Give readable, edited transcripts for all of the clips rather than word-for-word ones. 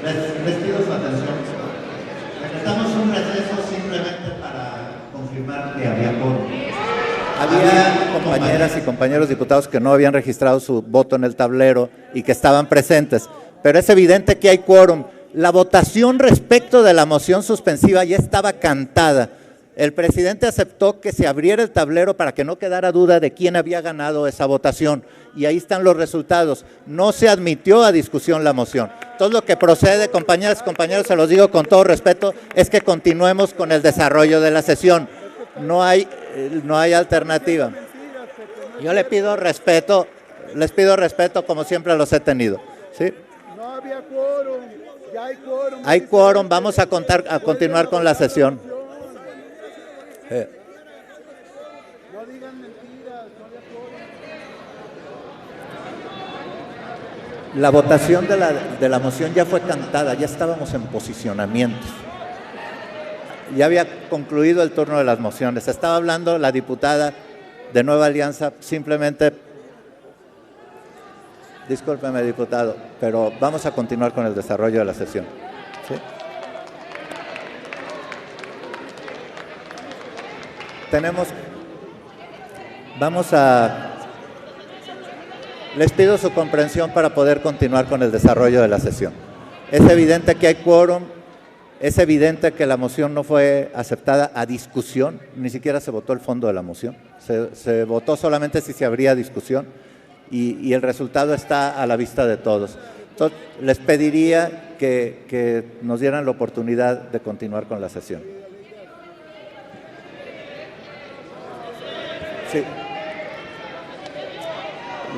Les pido su atención. Necesitamos un receso simplemente para confirmar que había quórum. Había compañeras y compañeros diputados que no habían registrado su voto en el tablero y que estaban presentes, pero es evidente que hay quórum. La votación respecto de la moción suspensiva ya estaba cantada. El presidente aceptó que se abriera el tablero para que no quedara duda de quién había ganado esa votación. Y ahí están los resultados. No se admitió a discusión la moción. Entonces, lo que procede, compañeras y compañeros, se los digo con todo respeto, es que continuemos con el desarrollo de la sesión. No hay alternativa. Yo les pido respeto como siempre los he tenido. ¿Sí? No había quórum, ya hay quórum. Hay quórum, vamos a continuar con la sesión. No digan mentiras, no había quórum. La votación de la moción ya fue cantada, ya estábamos en posicionamientos. Ya había concluido el turno de las mociones. Estaba hablando la diputada de Nueva Alianza, simplemente, discúlpeme, diputado, pero vamos a continuar con el desarrollo de la sesión. ¿Sí? Les pido su comprensión para poder continuar con el desarrollo de la sesión. Es evidente que hay quórum, es evidente que la moción no fue aceptada a discusión, ni siquiera se votó el fondo de la moción, se votó solamente si se abría discusión y el resultado está a la vista de todos. Entonces, les pediría que nos dieran la oportunidad de continuar con la sesión. Sí.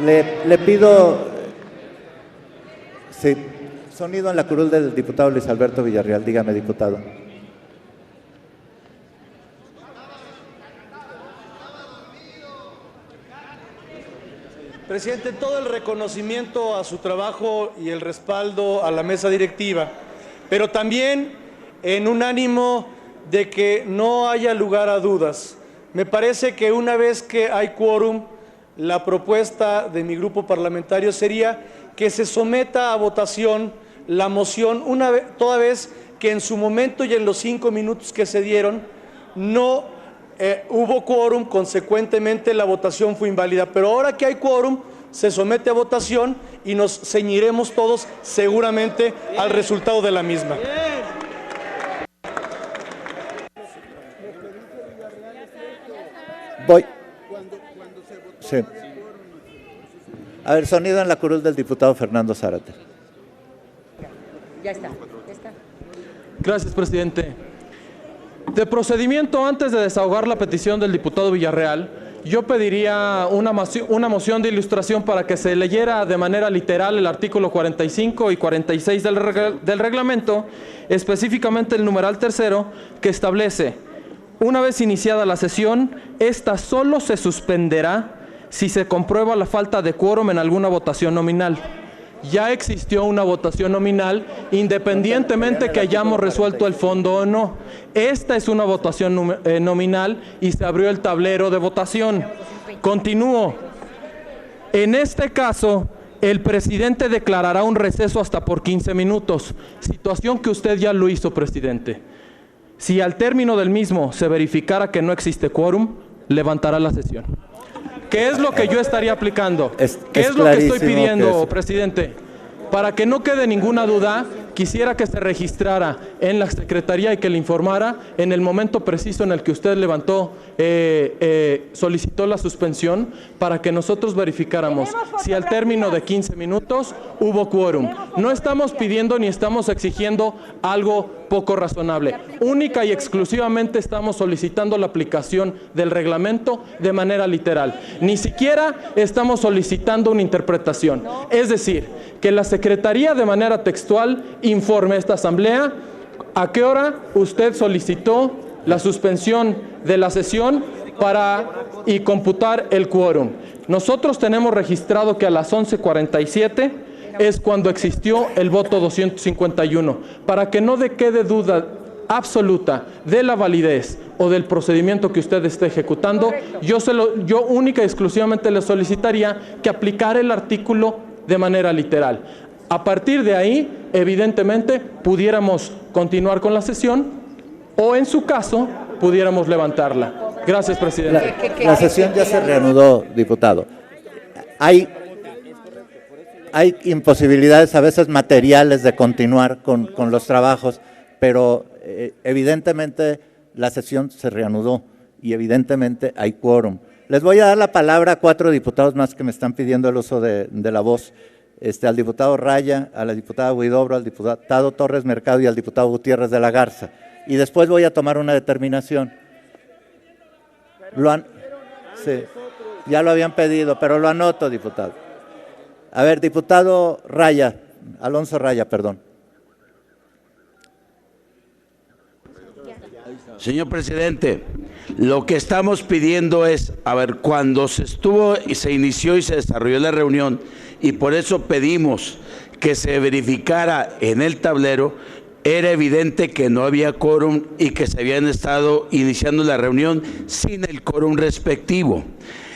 Le pido, sí, sonido en la curul del diputado Luis Alberto Villarreal. Dígame, diputado. Presidente, todo el reconocimiento a su trabajo y el respaldo a la mesa directiva, pero también en un ánimo de que no haya lugar a dudas. Me parece que una vez que hay quórum, la propuesta de mi grupo parlamentario sería que se someta a votación la moción toda vez que en su momento y en los 5 minutos que se dieron no hubo quórum, consecuentemente la votación fue inválida. Pero ahora que hay quórum, se somete a votación y nos ceñiremos todos seguramente al resultado de la misma. Voy. Sí. A ver, sonido en la curul del diputado Fernando Zárate. Ya está. Gracias, presidente. De procedimiento, antes de desahogar la petición del diputado Villarreal, yo pediría una moción de ilustración para que se leyera de manera literal el artículo 45 y 46 del reglamento, específicamente el numeral tercero, que establece: una vez iniciada la sesión, esta solo se suspenderá si se comprueba la falta de quórum en alguna votación nominal. Ya existió una votación nominal, independientemente que hayamos resuelto el fondo o no. Esta es una votación nominal y se abrió el tablero de votación. Continúo. En este caso, el presidente declarará un receso hasta por 15 minutos, situación que usted ya lo hizo, presidente. Si al término del mismo se verificara que no existe quórum, levantará la sesión. ¿Qué es lo que yo estaría aplicando? ¿Qué es lo que estoy pidiendo, presidente? Para que no quede ninguna duda, quisiera que se registrara en la Secretaría y que le informara en el momento preciso en el que usted solicitó la suspensión, para que nosotros verificáramos si al término de 15 minutos hubo quórum. No estamos pidiendo ni estamos exigiendo algo poco razonable. Única y exclusivamente estamos solicitando la aplicación del reglamento de manera literal. Ni siquiera estamos solicitando una interpretación. Es decir, que la Secretaría de manera textual informe a esta Asamblea a qué hora usted solicitó la suspensión de la sesión y computar el quórum. Nosotros tenemos registrado que a las 11:47 es cuando existió el voto 251. Para que no quede duda absoluta de la validez o del procedimiento que usted esté ejecutando, yo única y exclusivamente le solicitaría que aplicara el artículo de manera literal. A partir de ahí, evidentemente, pudiéramos continuar con la sesión o, en su caso, pudiéramos levantarla. Gracias, presidente. La sesión ya se reanudó, diputado. Hay imposibilidades a veces materiales de continuar con los trabajos, pero evidentemente la sesión se reanudó y evidentemente hay quórum. Les voy a dar la palabra a 4 diputados más que me están pidiendo el uso de la voz. Al diputado Raya, a la diputada Huidobro, al diputado Torres Mercado y al diputado Gutiérrez de la Garza. Y después voy a tomar una determinación. Sí, ya lo habían pedido, pero lo anoto, diputado. A ver, diputado Raya, Alonso Raya, perdón. Señor presidente, lo que estamos pidiendo es, cuando se inició y se desarrolló la reunión, y por eso pedimos que se verificara en el tablero, era evidente que no había quórum y que se habían estado iniciando la reunión sin el quórum respectivo.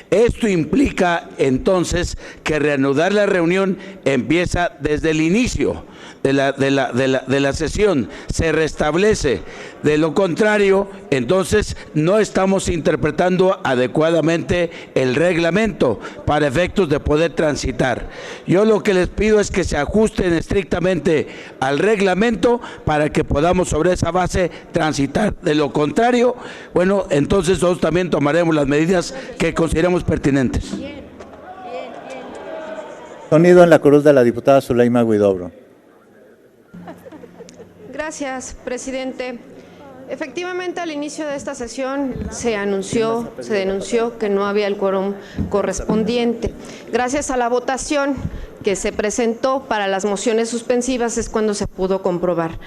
Esto implica entonces que reanudar la reunión empieza desde el inicio de la sesión, se restablece. De lo contrario, entonces no estamos interpretando adecuadamente el reglamento para efectos de poder transitar. Yo lo que les pido es que se ajusten estrictamente al reglamento para que podamos sobre esa base transitar. De lo contrario, bueno, entonces nosotros también tomaremos las medidas que consideremos pertinentes. Sonido en la cruz de la diputada Zuleima Huidobro. Gracias, presidente. Efectivamente, al inicio de esta sesión se denunció que no había el quórum correspondiente. Gracias a la votación que se presentó para las mociones suspensivas es cuando se pudo comprobar.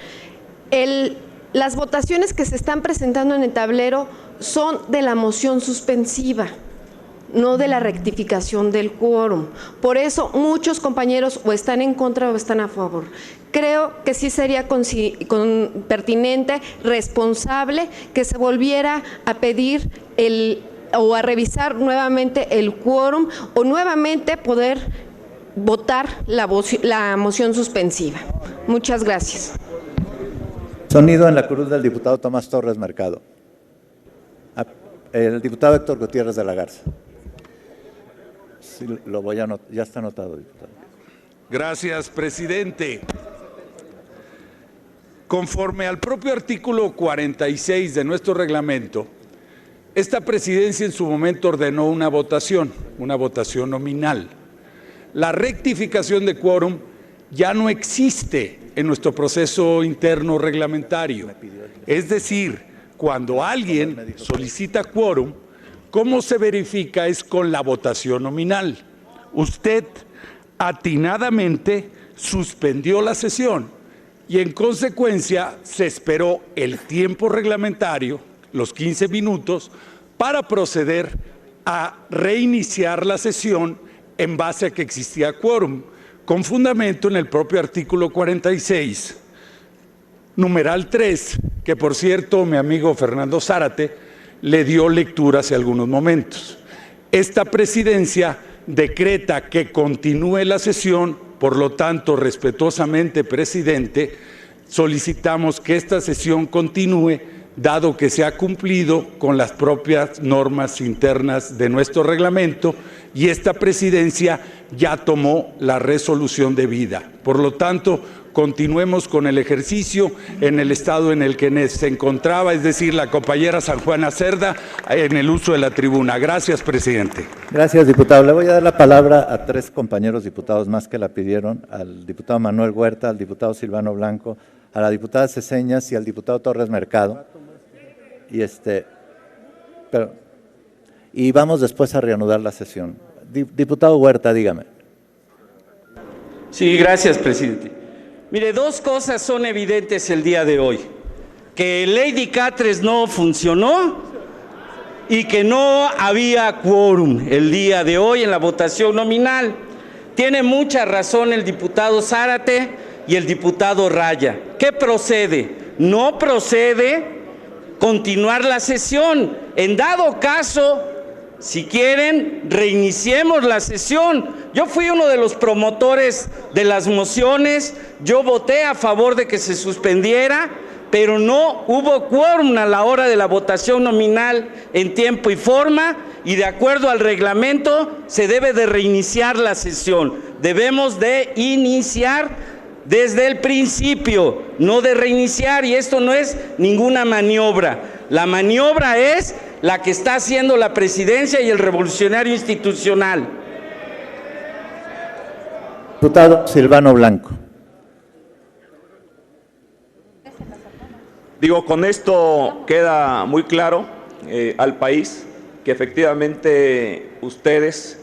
Las votaciones que se están presentando en el tablero son de la moción suspensiva, no de la rectificación del quórum. Por eso muchos compañeros o están en contra o están a favor. Creo que sí sería pertinente, responsable, que se volviera a pedir o a revisar nuevamente el quórum o nuevamente poder votar la moción suspensiva. Muchas gracias. Sonido en la cruz del diputado Tomás Torres Mercado. El diputado Héctor Gutiérrez de la Garza. Sí, ya está anotado, diputado. Gracias, presidente. Conforme al propio artículo 46 de nuestro reglamento, esta presidencia en su momento ordenó una votación nominal. La rectificación de quórum ya no existe en nuestro proceso interno reglamentario. Es decir, cuando alguien solicita quórum, ¿cómo se verifica? Es con la votación nominal. Usted atinadamente suspendió la sesión y en consecuencia se esperó el tiempo reglamentario, los 15 minutos, para proceder a reiniciar la sesión en base a que existía quórum, con fundamento en el propio artículo 46, numeral 3, que por cierto mi amigo Fernando Zárate le dio lectura hace algunos momentos. Esta presidencia decreta que continúe la sesión, por lo tanto, respetuosamente, presidente, solicitamos que esta sesión continúe, dado que se ha cumplido con las propias normas internas de nuestro reglamento y esta presidencia ya tomó la resolución debida. Por lo tanto, continuemos con el ejercicio en el estado en el que se encontraba, es decir, la compañera San Juana Cerda, en el uso de la tribuna. Gracias, presidente. Gracias, diputado. Le voy a dar la palabra a 3 compañeros diputados más que la pidieron, al diputado Manuel Huerta, al diputado Silvano Blanco, a la diputada Ceseñas y al diputado Torres Mercado. Y vamos después a reanudar la sesión. Diputado Huerta, dígame. Sí, gracias, presidente. Mire, 2 cosas son evidentes el día de hoy. Que Lady Catres no funcionó y que no había quórum el día de hoy en la votación nominal. Tiene mucha razón el diputado Zárate y el diputado Raya. ¿Qué procede? No procede continuar la sesión. En dado caso, Si quieren, reiniciemos la sesión. Yo fui uno de los promotores de las mociones, yo voté a favor de que se suspendiera, pero no hubo quórum a la hora de la votación nominal en tiempo y forma, y de acuerdo al reglamento se debe de reiniciar la sesión. Debemos de iniciar desde el principio, no de reiniciar, y esto no es ninguna maniobra. La maniobra es la que está haciendo la presidencia y el revolucionario institucional. Diputado Silvano Blanco. Digo, con esto queda muy claro al país que efectivamente ustedes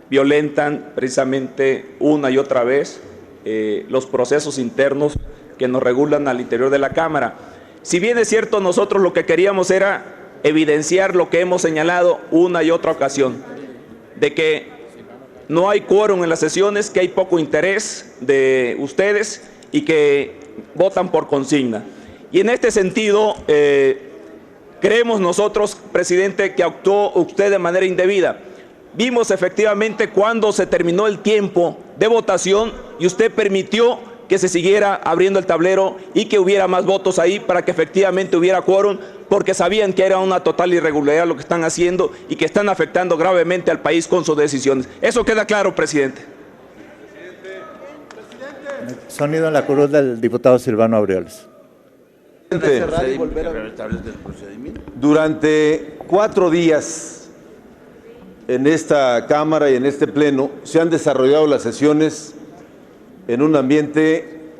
violentan precisamente una y otra vez los procesos internos que nos regulan al interior de la Cámara. Si bien es cierto, nosotros lo que queríamos era evidenciar lo que hemos señalado una y otra ocasión, de que no hay quórum en las sesiones, que hay poco interés de ustedes y que votan por consigna. Y en este sentido, creemos nosotros, presidente, que actuó usted de manera indebida. Vimos efectivamente cuando se terminó el tiempo de votación y usted permitió que se siguiera abriendo el tablero y que hubiera más votos ahí para que efectivamente hubiera quórum, porque sabían que era una total irregularidad lo que están haciendo y que están afectando gravemente al país con sus decisiones. Eso queda claro, presidente. Sonido en la cruz del diputado Silvano Aureoles. Durante 4 días en esta Cámara y en este Pleno se han desarrollado las sesiones en un ambiente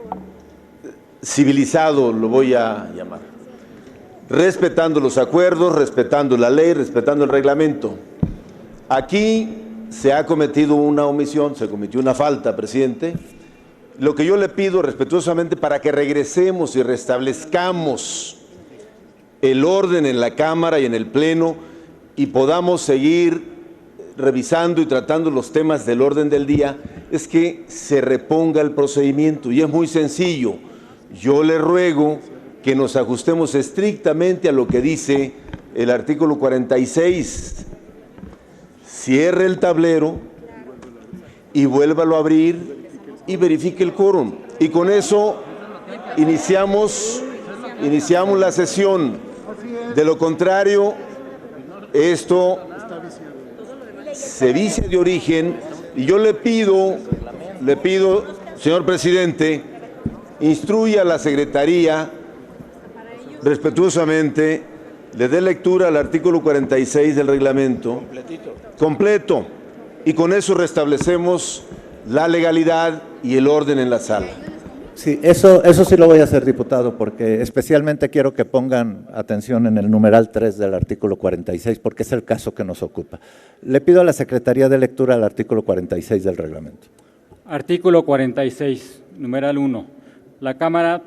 civilizado, lo voy a llamar, respetando los acuerdos, respetando la ley, respetando el reglamento. Aquí se ha cometido una omisión, se cometió una falta, presidente. Lo que yo le pido respetuosamente para que regresemos y restablezcamos el orden en la Cámara y en el Pleno y podamos seguir revisando y tratando los temas del orden del día, es que se reponga el procedimiento, y es muy sencillo. Yo le ruego que nos ajustemos estrictamente a lo que dice el artículo 46. Cierre el tablero y vuélvalo a abrir y verifique el quórum. Y con eso iniciamos la sesión. De lo contrario, esto se vicia de origen, y yo le pido, señor presidente, instruya a la Secretaría respetuosamente, le dé lectura al artículo 46 del reglamento, completo, y con eso restablecemos la legalidad y el orden en la sala. Sí, eso sí lo voy a hacer, diputado, porque especialmente quiero que pongan atención en el numeral 3 del artículo 46, porque es el caso que nos ocupa. Le pido a la Secretaría de lectura al artículo 46 del reglamento. Artículo 46, numeral 1. La Cámara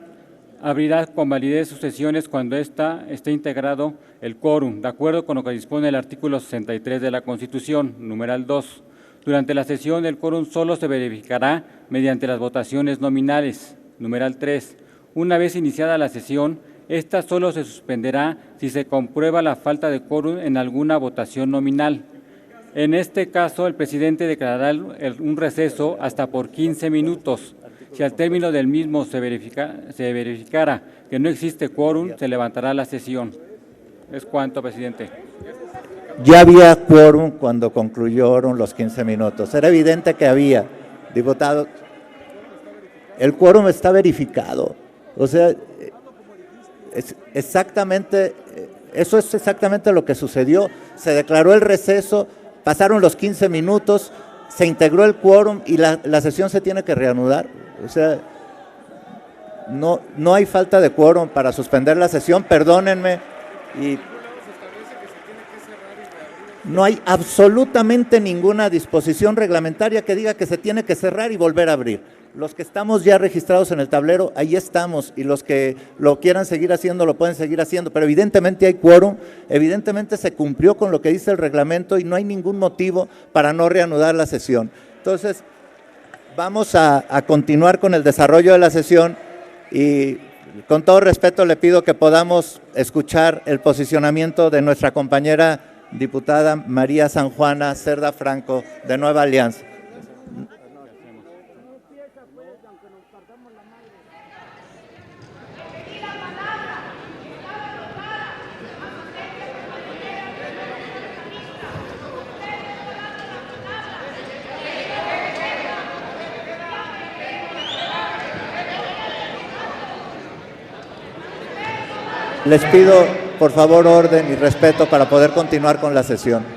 abrirá con validez sus sesiones cuando esté integrado el quórum, de acuerdo con lo que dispone el artículo 63 de la Constitución, numeral 2. Durante la sesión, el quórum solo se verificará mediante las votaciones nominales. Numeral 3. Una vez iniciada la sesión, esta solo se suspenderá si se comprueba la falta de quórum en alguna votación nominal. En este caso, el presidente declarará un receso hasta por 15 minutos. Si al término del mismo se verificara que no existe quórum, se levantará la sesión. Es cuanto, presidente. Ya había quórum cuando concluyeron los 15 minutos. Era evidente que había, diputado. El quórum está verificado. O sea, eso es exactamente lo que sucedió. Se declaró el receso, pasaron los 15 minutos, se integró el quórum y la sesión se tiene que reanudar. O sea, no hay falta de quórum para suspender la sesión, perdónenme. Y no hay absolutamente ninguna disposición reglamentaria que diga que se tiene que cerrar y volver a abrir. Los que estamos ya registrados en el tablero, ahí estamos, y los que lo quieran seguir haciendo, lo pueden seguir haciendo, pero evidentemente hay quórum, evidentemente se cumplió con lo que dice el reglamento y no hay ningún motivo para no reanudar la sesión. Entonces, vamos a continuar con el desarrollo de la sesión y con todo respeto le pido que podamos escuchar el posicionamiento de nuestra compañera diputada María San Juana Cerda Franco, de Nueva Alianza. Les pido, por favor, orden y respeto para poder continuar con la sesión.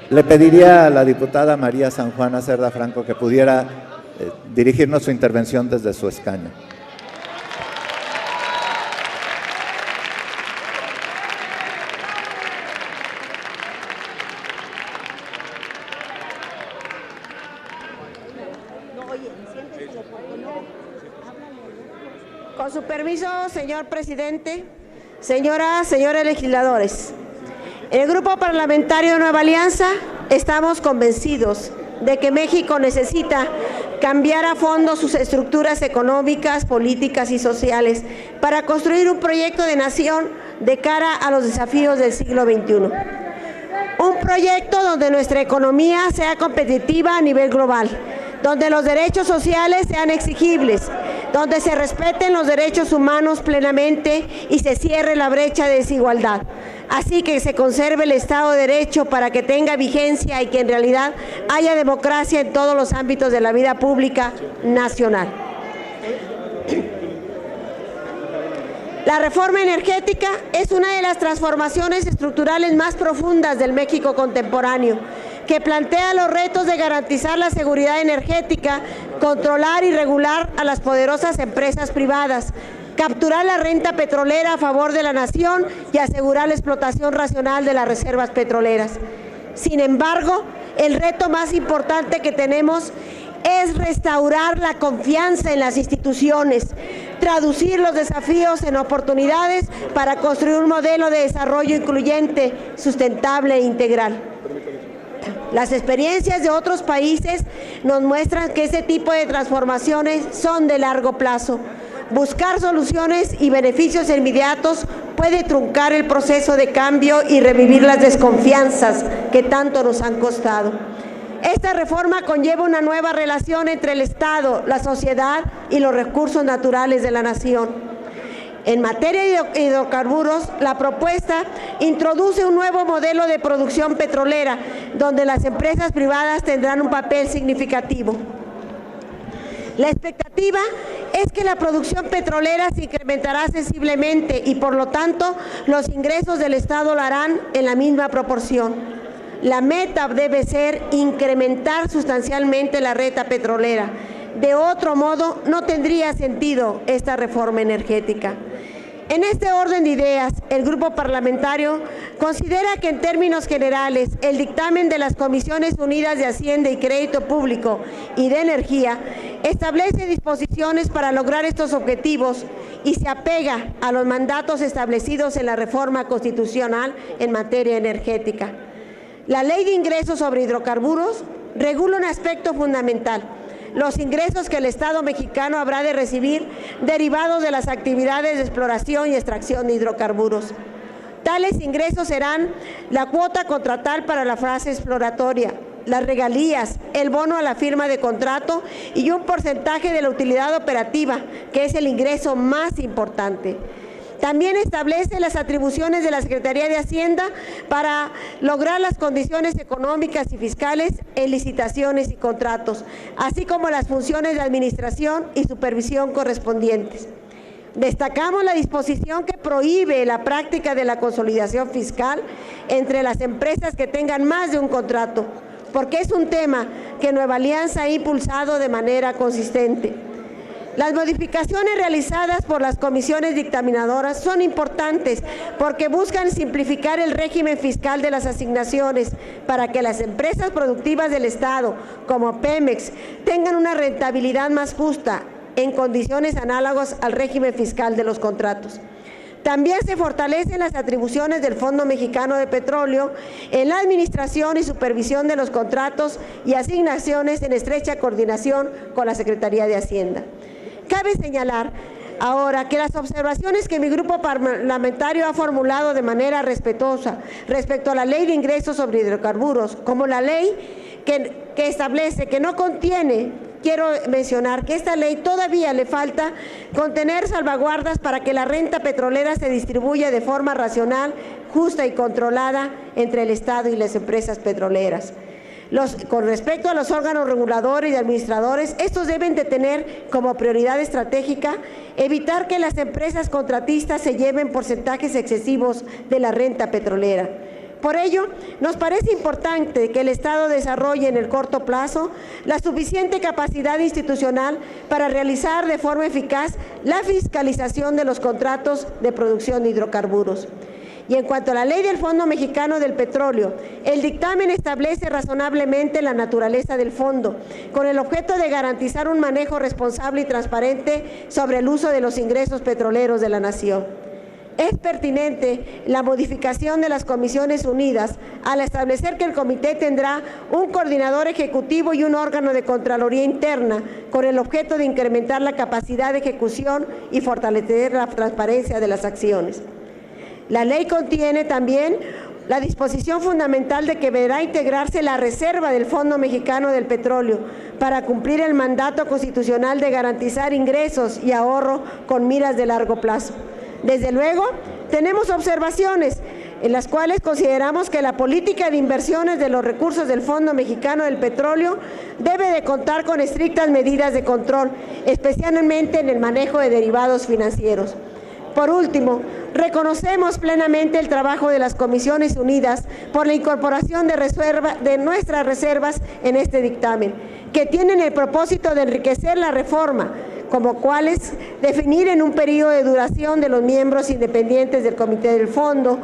Le pediría a la diputada María San Juana Cerda Franco que pudiera dirigirnos su intervención desde su escaño. Con su permiso, señor presidente, señoras, señores legisladores. En el Grupo Parlamentario de Nueva Alianza estamos convencidos de que México necesita cambiar a fondo sus estructuras económicas, políticas y sociales para construir un proyecto de nación de cara a los desafíos del siglo XXI. Un proyecto donde nuestra economía sea competitiva a nivel global, donde los derechos sociales sean exigibles, donde se respeten los derechos humanos plenamente y se cierre la brecha de desigualdad. Así que se conserve el Estado de Derecho para que tenga vigencia y que en realidad haya democracia en todos los ámbitos de la vida pública nacional. La reforma energética es una de las transformaciones estructurales más profundas del México contemporáneo, que plantea los retos de garantizar la seguridad energética, controlar y regular a las poderosas empresas privadas, capturar la renta petrolera a favor de la nación y asegurar la explotación racional de las reservas petroleras. Sin embargo, el reto más importante que tenemos es restaurar la confianza en las instituciones, traducir los desafíos en oportunidades para construir un modelo de desarrollo incluyente, sustentable e integral. Las experiencias de otros países nos muestran que ese tipo de transformaciones son de largo plazo. Buscar soluciones y beneficios inmediatos puede truncar el proceso de cambio y revivir las desconfianzas que tanto nos han costado. Esta reforma conlleva una nueva relación entre el Estado, la sociedad y los recursos naturales de la nación. En materia de hidrocarburos, la propuesta introduce un nuevo modelo de producción petrolera, donde las empresas privadas tendrán un papel significativo. La expectativa es que la producción petrolera se incrementará sensiblemente y, por lo tanto, los ingresos del Estado lo harán en la misma proporción. La meta debe ser incrementar sustancialmente la renta petrolera. De otro modo, no tendría sentido esta reforma energética. En este orden de ideas, el Grupo Parlamentario considera que en términos generales el dictamen de las Comisiones Unidas de Hacienda y Crédito Público y de Energía establece disposiciones para lograr estos objetivos y se apega a los mandatos establecidos en la reforma constitucional en materia energética. La Ley de Ingresos sobre Hidrocarburos regula un aspecto fundamental: los ingresos que el Estado mexicano habrá de recibir derivados de las actividades de exploración y extracción de hidrocarburos. Tales ingresos serán la cuota contratal para la fase exploratoria, las regalías, el bono a la firma de contrato y un porcentaje de la utilidad operativa, que es el ingreso más importante. También establece las atribuciones de la Secretaría de Hacienda para lograr las condiciones económicas y fiscales en licitaciones y contratos, así como las funciones de administración y supervisión correspondientes. Destacamos la disposición que prohíbe la práctica de la consolidación fiscal entre las empresas que tengan más de un contrato, porque es un tema que Nueva Alianza ha impulsado de manera consistente. Las modificaciones realizadas por las comisiones dictaminadoras son importantes porque buscan simplificar el régimen fiscal de las asignaciones para que las empresas productivas del Estado, como Pemex, tengan una rentabilidad más justa en condiciones análogas al régimen fiscal de los contratos. También se fortalecen las atribuciones del Fondo Mexicano de Petróleo en la administración y supervisión de los contratos y asignaciones en estrecha coordinación con la Secretaría de Hacienda. Cabe señalar ahora que las observaciones que mi grupo parlamentario ha formulado de manera respetuosa respecto a la Ley de Ingresos sobre Hidrocarburos, como la ley que establece que no contiene, quiero mencionar que esta ley todavía le falta contener salvaguardas para que la renta petrolera se distribuya de forma racional, justa y controlada entre el Estado y las empresas petroleras. Con respecto a los órganos reguladores y administradores, estos deben de tener como prioridad estratégica evitar que las empresas contratistas se lleven porcentajes excesivos de la renta petrolera. Por ello, nos parece importante que el Estado desarrolle en el corto plazo la suficiente capacidad institucional para realizar de forma eficaz la fiscalización de los contratos de producción de hidrocarburos. Y en cuanto a la ley del Fondo Mexicano del Petróleo, el dictamen establece razonablemente la naturaleza del fondo, con el objeto de garantizar un manejo responsable y transparente sobre el uso de los ingresos petroleros de la nación. Es pertinente la modificación de las Comisiones Unidas al establecer que el comité tendrá un coordinador ejecutivo y un órgano de Contraloría Interna con el objeto de incrementar la capacidad de ejecución y fortalecer la transparencia de las acciones. La ley contiene también la disposición fundamental de que deberá integrarse la reserva del Fondo Mexicano del Petróleo para cumplir el mandato constitucional de garantizar ingresos y ahorro con miras de largo plazo. Desde luego, tenemos observaciones en las cuales consideramos que la política de inversiones de los recursos del Fondo Mexicano del Petróleo debe de contar con estrictas medidas de control, especialmente en el manejo de derivados financieros. Por último, reconocemos plenamente el trabajo de las Comisiones Unidas por la incorporación de nuestras reservas en este dictamen, que tienen el propósito de enriquecer la reforma, como cuáles definir en un periodo de duración de los miembros independientes del Comité del Fondo,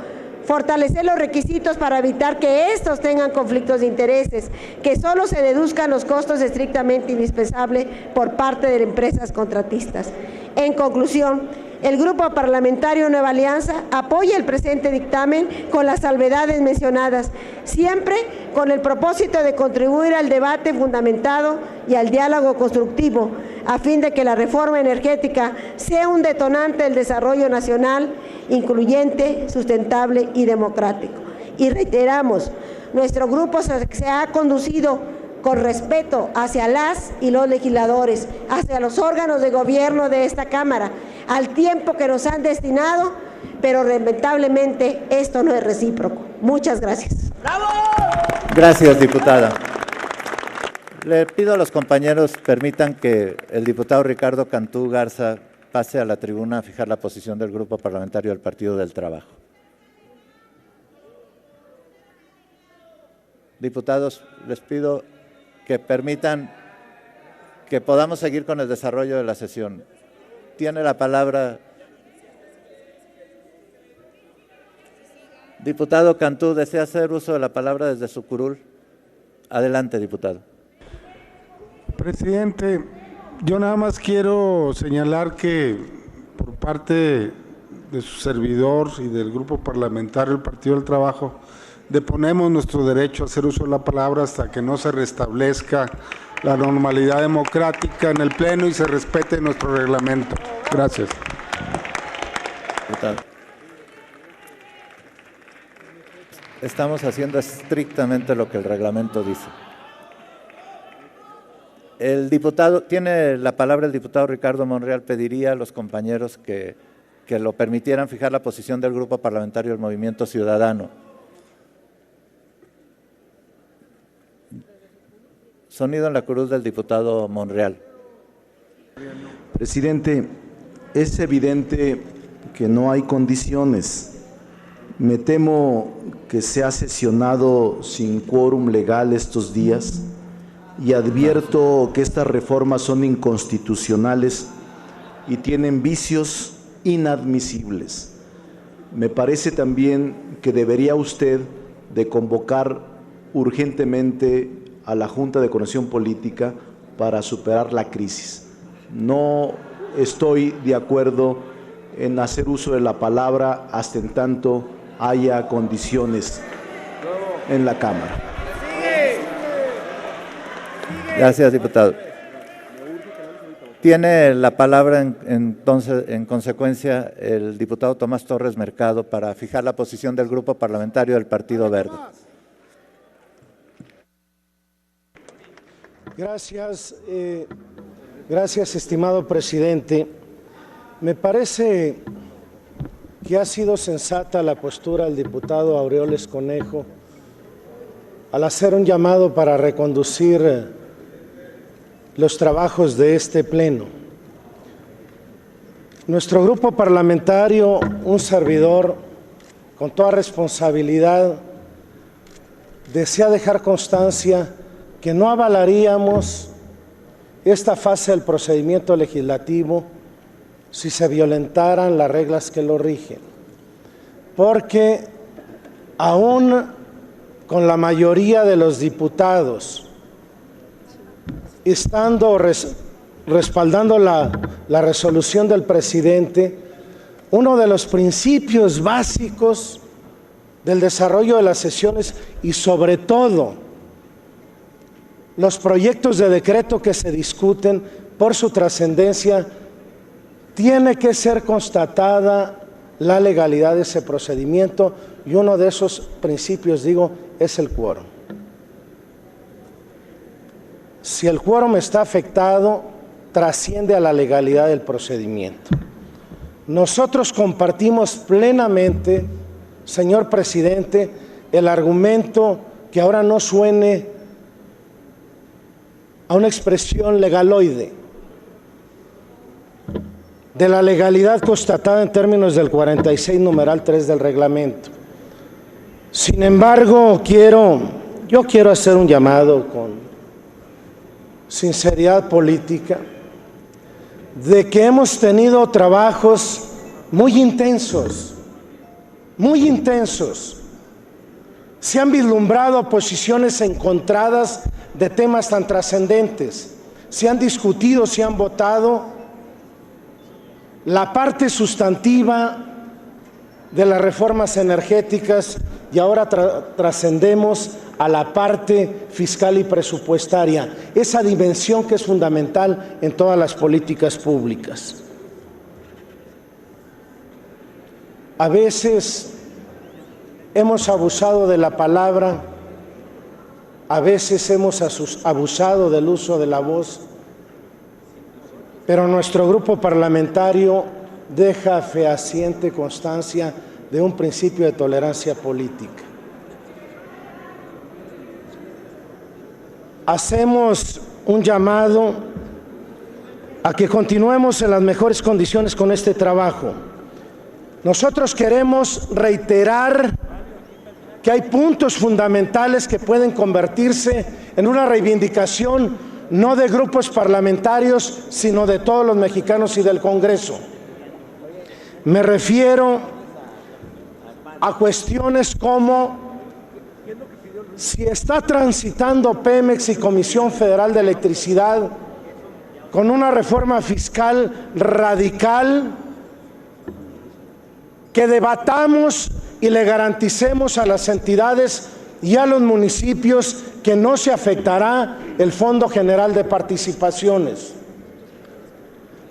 fortalecer los requisitos para evitar que estos tengan conflictos de intereses, que solo se deduzcan los costos estrictamente indispensables por parte de empresas contratistas. En conclusión, el Grupo Parlamentario Nueva Alianza apoya el presente dictamen con las salvedades mencionadas, siempre con el propósito de contribuir al debate fundamentado y al diálogo constructivo, a fin de que la reforma energética sea un detonante del desarrollo nacional, incluyente, sustentable y democrático. Y reiteramos, nuestro grupo se ha conducido con respeto hacia las y los legisladores, hacia los órganos de gobierno de esta Cámara, al tiempo que nos han destinado, pero lamentablemente esto no es recíproco. Muchas gracias. ¡Bravo! Gracias, diputada. Le pido a los compañeros permitan que el diputado Ricardo Cantú Garza pase a la tribuna a fijar la posición del Grupo Parlamentario del Partido del Trabajo. Diputados, les pido que permitan que podamos seguir con el desarrollo de la sesión. Tiene la palabra. Diputado Cantú, ¿desea hacer uso de la palabra desde su curul? Adelante, diputado. Presidente, yo nada más quiero señalar que por parte de su servidor y del Grupo Parlamentario del Partido del Trabajo, deponemos nuestro derecho a hacer uso de la palabra hasta que no se restablezca la normalidad democrática en el Pleno y se respete nuestro reglamento. Gracias. Estamos haciendo estrictamente lo que el reglamento dice. El diputado, tiene la palabra el diputado Ricardo Monreal. Pediría a los compañeros que lo permitieran fijar la posición del Grupo Parlamentario del Movimiento Ciudadano. Sonido en la cruz del diputado Monreal. Presidente, es evidente que no hay condiciones. Me temo que se ha sesionado sin quórum legal estos días y advierto que estas reformas son inconstitucionales y tienen vicios inadmisibles. Me parece también que debería usted de convocar urgentemente a la Junta de Coordinación Política para superar la crisis. No estoy de acuerdo en hacer uso de la palabra hasta en tanto haya condiciones en la Cámara. Gracias, diputado. Tiene la palabra entonces, en consecuencia, el diputado Tomás Torres Mercado para fijar la posición del Grupo Parlamentario del Partido Verde. Gracias, gracias, estimado presidente. Me parece que ha sido sensata la postura del diputado Aureoles Conejo al hacer un llamado para reconducir los trabajos de este pleno. Nuestro grupo parlamentario, un servidor, con toda responsabilidad, desea dejar constancia que no avalaríamos esta fase del procedimiento legislativo si se violentaran las reglas que lo rigen, porque aún con la mayoría de los diputados estando respaldando la resolución del presidente, uno de los principios básicos del desarrollo de las sesiones y sobre todo los proyectos de decreto que se discuten por su trascendencia, tiene que ser constatada la legalidad de ese procedimiento y uno de esos principios, digo, es el quórum. Si el quórum está afectado, trasciende a la legalidad del procedimiento. Nosotros compartimos plenamente, señor presidente, el argumento que ahora no suene a una expresión legaloide, de la legalidad constatada en términos del 46, numeral 3 del reglamento. Sin embargo, yo quiero hacer un llamado con sinceridad política, de que hemos tenido trabajos muy intensos, se han vislumbrado posiciones encontradas de temas tan trascendentes, se han discutido, se han votado la parte sustantiva de las reformas energéticas y ahora trascendemos a la parte fiscal y presupuestaria, esa dimensión que es fundamental en todas las políticas públicas. A veces hemos abusado de la palabra, a veces hemos abusado del uso de la voz, pero nuestro grupo parlamentario deja fehaciente constancia de un principio de tolerancia política. Hacemos un llamado a que continuemos en las mejores condiciones con este trabajo. Nosotros queremos reiterar que hay puntos fundamentales que pueden convertirse en una reivindicación no de grupos parlamentarios, sino de todos los mexicanos y del Congreso. Me refiero a cuestiones como si está transitando Pemex y Comisión Federal de Electricidad con una reforma fiscal radical, que debatamos y le garanticemos a las entidades y a los municipios que no se afectará el Fondo General de Participaciones,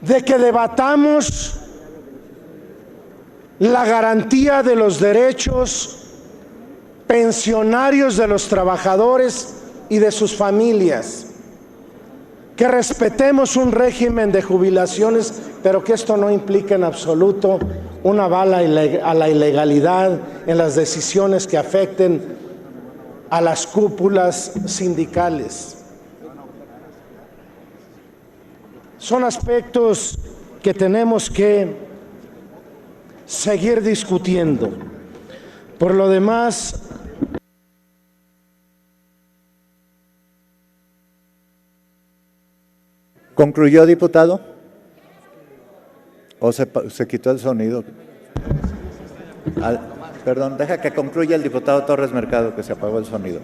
de que debatamos la garantía de los derechos pensionarios de los trabajadores y de sus familias, que respetemos un régimen de jubilaciones, pero que esto no implique en absoluto una bala a la ilegalidad en las decisiones que afecten a las cúpulas sindicales. Son aspectos que tenemos que seguir discutiendo. Por lo demás, ¿concluyó, diputado? ¿O se quitó el sonido? Perdón, deja que concluya el diputado Torres Mercado, que se apagó el sonido.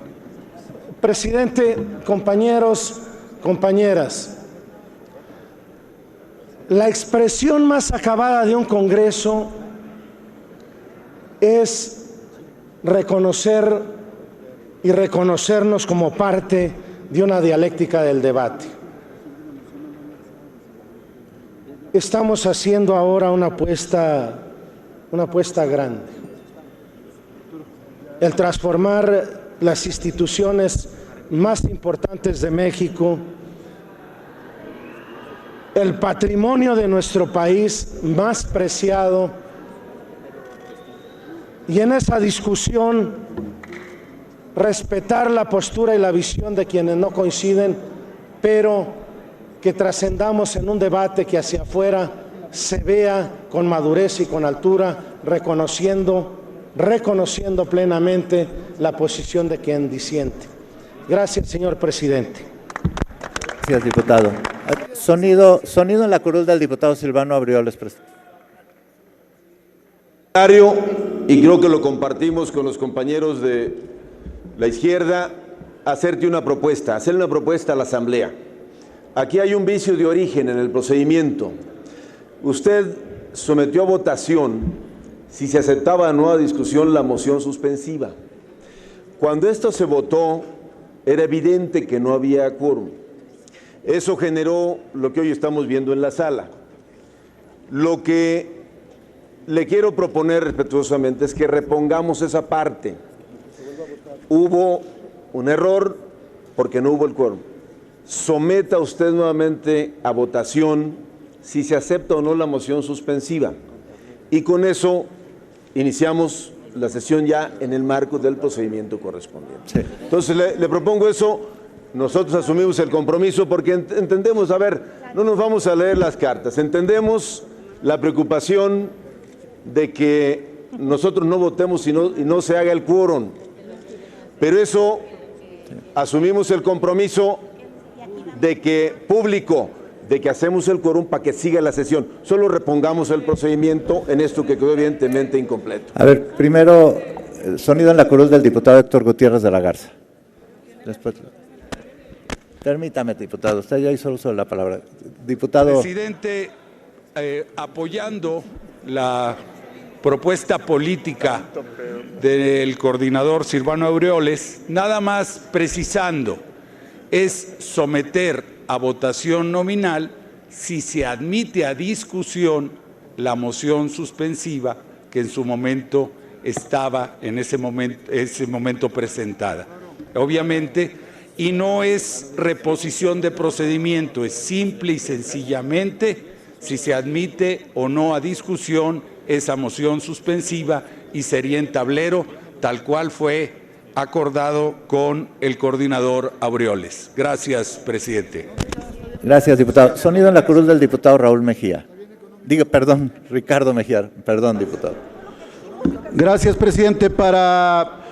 Presidente, compañeros, compañeras, la expresión más acabada de un Congreso es reconocer y reconocernos como parte de una dialéctica del debate. Estamos haciendo ahora una apuesta grande. El transformar las instituciones más importantes de México, el patrimonio de nuestro país más preciado, y en esa discusión respetar la postura y la visión de quienes no coinciden, pero que trascendamos en un debate que hacia afuera se vea con madurez y con altura, reconociendo plenamente la posición de quien disiente. Gracias, señor presidente. Gracias, diputado. Sonido en la curul del diputado Silvano Aureoles. Y creo que lo compartimos con los compañeros de la izquierda, hacerle una propuesta a la Asamblea. Aquí hay un vicio de origen en el procedimiento. Usted sometió a votación si se aceptaba o no a discusión la moción suspensiva. Cuando esto se votó, era evidente que no había quórum. Eso generó lo que hoy estamos viendo en la sala. Lo que le quiero proponer respetuosamente es que repongamos esa parte. Hubo un error porque no hubo el quórum. Someta usted nuevamente a votación si se acepta o no la moción suspensiva. Y con eso iniciamos la sesión ya en el marco del procedimiento correspondiente. Sí. Entonces le propongo eso. Nosotros asumimos el compromiso porque entendemos, a ver, no nos vamos a leer las cartas, entendemos la preocupación de que nosotros no votemos y no se haga el quórum. Pero eso, asumimos el compromiso de que hacemos el quórum para que siga la sesión. Solo repongamos el procedimiento en esto que quedó evidentemente incompleto. A ver, primero, sonido en la curul del diputado Héctor Gutiérrez de la Garza. Después. Permítame, diputado, usted ya hizo uso de la palabra. Diputado. Presidente, apoyando la propuesta política del coordinador Silvano Aureoles, nada más precisando, es someter a votación nominal si se admite a discusión la moción suspensiva que en su momento estaba en ese momento presentada. Obviamente, y no es reposición de procedimiento, es simple y sencillamente si se admite o no a discusión esa moción suspensiva y sería en tablero, tal cual fue acordado con el coordinador Aureoles. Gracias, presidente. Gracias, diputado. Sonido en la curul del diputado Raúl Mejía. Ricardo Mejía. Perdón, diputado. Gracias, presidente. Para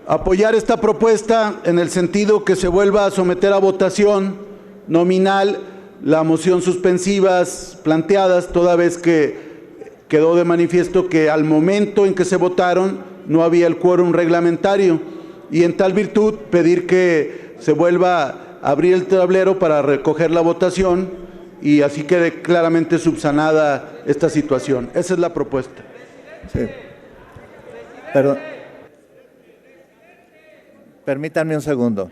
apoyar esta propuesta en el sentido que se vuelva a someter a votación nominal la moción suspensivas planteadas, toda vez que quedó de manifiesto que al momento en que se votaron no había el quórum reglamentario, y en tal virtud pedir que se vuelva a abrir el tablero para recoger la votación y así quede claramente subsanada esta situación. Esa es la propuesta. Sí. Perdón. Permítanme un segundo.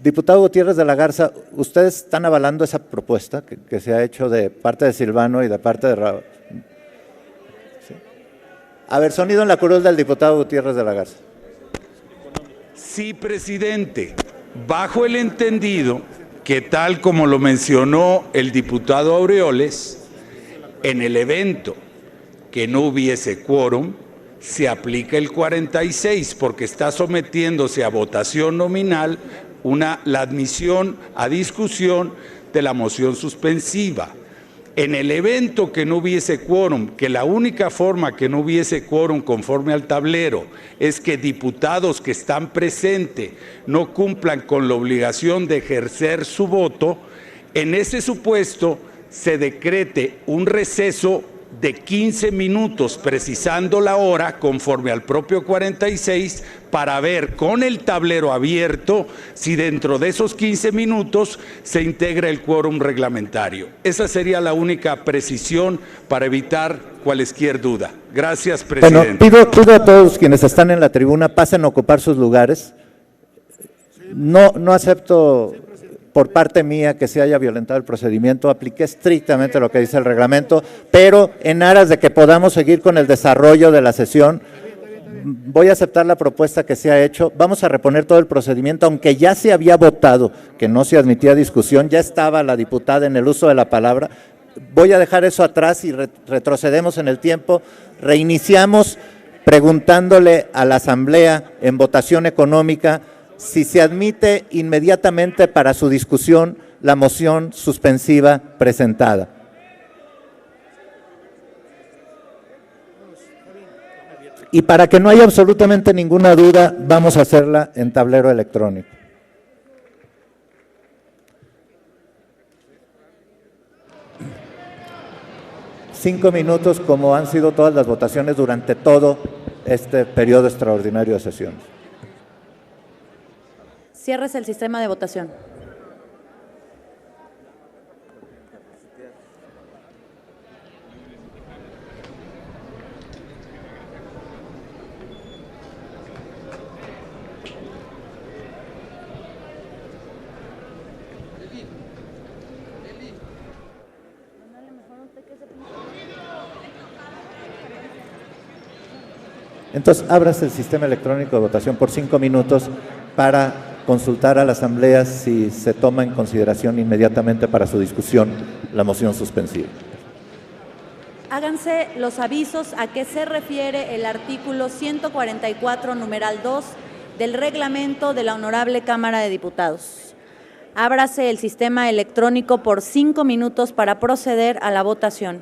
Diputado Gutiérrez de la Garza, ¿ustedes están avalando esa propuesta que se ha hecho de parte de Silvano y de parte de Raúl? ¿Sí? A ver, sonido en la curul del diputado Gutiérrez de la Garza. Sí, presidente, bajo el entendido que tal como lo mencionó el diputado Aureoles, en el evento que no hubiese quórum, se aplica el 46 porque está sometiéndose a votación nominal la admisión a discusión de la moción suspensiva. En el evento que no hubiese quórum, que la única forma que no hubiese quórum conforme al tablero es que diputados que están presentes no cumplan con la obligación de ejercer su voto, en ese supuesto se decrete un receso de 15 minutos, precisando la hora conforme al propio 46, para ver con el tablero abierto si dentro de esos 15 minutos se integra el quórum reglamentario. Esa sería la única precisión para evitar cualquier duda. Gracias, presidente. Bueno, pido a todos quienes están en la tribuna pasen a ocupar sus lugares. No acepto por parte mía que se haya violentado el procedimiento, apliqué estrictamente lo que dice el reglamento, pero en aras de que podamos seguir con el desarrollo de la sesión, voy a aceptar la propuesta que se ha hecho, vamos a reponer todo el procedimiento, aunque ya se había votado que no se admitía discusión, ya estaba la diputada en el uso de la palabra, voy a dejar eso atrás y retrocedemos en el tiempo, reiniciamos preguntándole a la Asamblea en votación económica si se admite inmediatamente para su discusión la moción suspensiva presentada. Y para que no haya absolutamente ninguna duda, vamos a hacerla en tablero electrónico. Cinco minutos, como han sido todas las votaciones durante todo este periodo extraordinario de sesiones. Cierres el sistema de votación. Entonces, ábrase el sistema electrónico de votación por 5 minutos para consultar a la Asamblea si se toma en consideración inmediatamente para su discusión la moción suspensiva. Háganse los avisos a qué se refiere el artículo 144, numeral 2 del reglamento de la Honorable Cámara de Diputados. Ábrase el sistema electrónico por 5 minutos para proceder a la votación.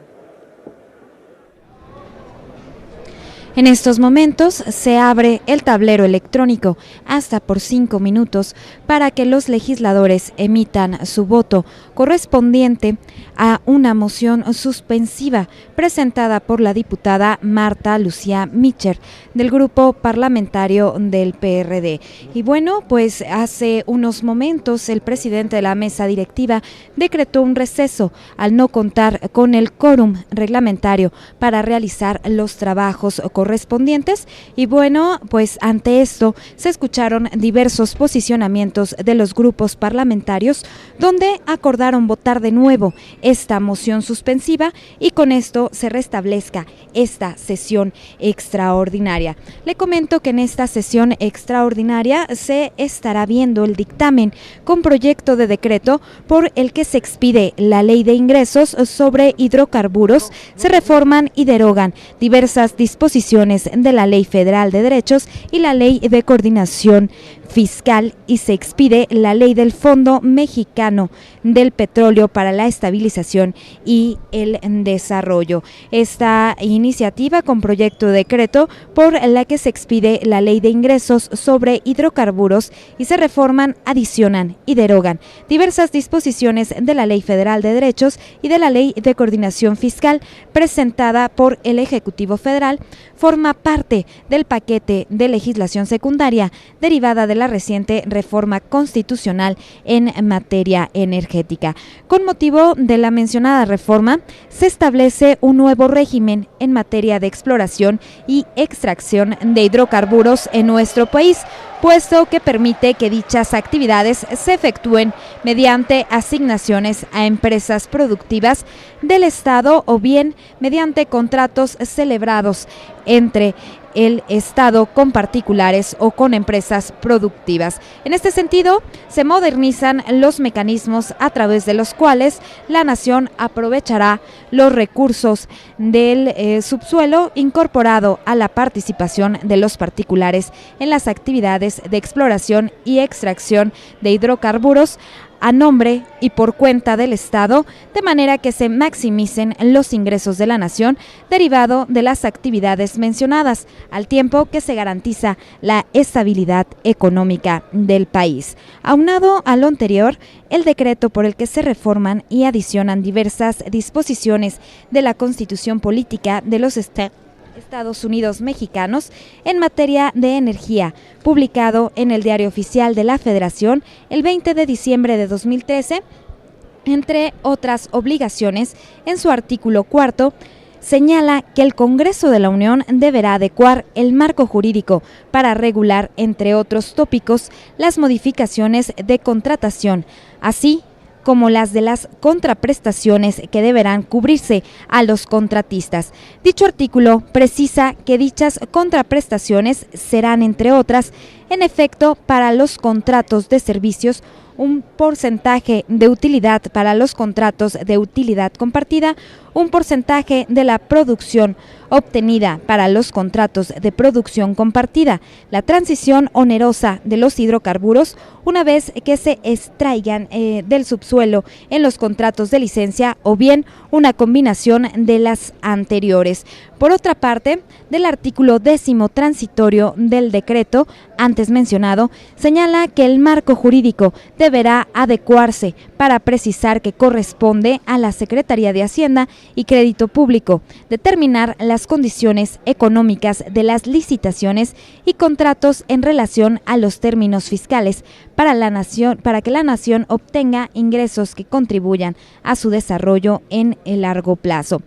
En estos momentos se abre el tablero electrónico hasta por 5 minutos para que los legisladores emitan su voto correspondiente a una moción suspensiva presentada por la diputada Marta Lucía Mitchell del grupo parlamentario del PRD. Y bueno, pues hace unos momentos el presidente de la mesa directiva decretó un receso al no contar con el quórum reglamentario para realizar los trabajos correspondientes y bueno, pues ante esto se escucharon diversos posicionamientos de los grupos parlamentarios donde acordaron votar de nuevo esta moción suspensiva y con esto se restablezca esta sesión extraordinaria. Le comento que en esta sesión extraordinaria se estará viendo el dictamen con proyecto de decreto por el que se expide la Ley de Ingresos sobre hidrocarburos, se reforman y derogan diversas disposiciones de la Ley Federal de Derechos y la Ley de Coordinación Fiscal y se expide la Ley del Fondo Mexicano del Petróleo para la Estabilización y el Desarrollo. Esta iniciativa con proyecto de decreto por la que se expide la Ley de Ingresos sobre hidrocarburos y se reforman, adicionan y derogan diversas disposiciones de la Ley Federal de Derechos y de la Ley de Coordinación Fiscal presentada por el Ejecutivo Federal, forma parte del paquete de legislación secundaria derivada de la reciente reforma constitucional en materia energética. Con motivo de la mencionada reforma, se establece un nuevo régimen en materia de exploración y extracción de hidrocarburos en nuestro país, puesto que permite que dichas actividades se efectúen mediante asignaciones a empresas productivas del Estado o bien mediante contratos celebrados entre el Estado con particulares o con empresas productivas. En este sentido, se modernizan los mecanismos a través de los cuales la nación aprovechará los recursos del subsuelo incorporado a la participación de los particulares en las actividades de exploración y extracción de hidrocarburos, a nombre y por cuenta del Estado, de manera que se maximicen los ingresos de la nación derivado de las actividades mencionadas, al tiempo que se garantiza la estabilidad económica del país. Aunado a lo anterior, el decreto por el que se reforman y adicionan diversas disposiciones de la Constitución Política de los Estados Unidos Mexicanos en materia de energía, publicado en el Diario Oficial de la Federación el 20 de diciembre de 2013, entre otras obligaciones, en su artículo 4, señala que el Congreso de la Unión deberá adecuar el marco jurídico para regular, entre otros tópicos, las modificaciones de contratación, así como las de las contraprestaciones que deberán cubrirse a los contratistas. Dicho artículo precisa que dichas contraprestaciones serán, entre otras, en efecto, para los contratos de servicios, un porcentaje de utilidad para los contratos de utilidad compartida, un porcentaje de la producción obtenida para los contratos de producción compartida, la transición onerosa de los hidrocarburos una vez que se extraigan del subsuelo en los contratos de licencia o bien una combinación de las anteriores. Por otra parte, del artículo 10º transitorio del decreto antes mencionado, señala que el marco jurídico deberá adecuarse para precisar que corresponde a la Secretaría de Hacienda y Crédito Público determinar las condiciones económicas de las licitaciones y contratos en relación a los términos fiscales para que la nación obtenga ingresos que contribuyan a su desarrollo en el largo plazo.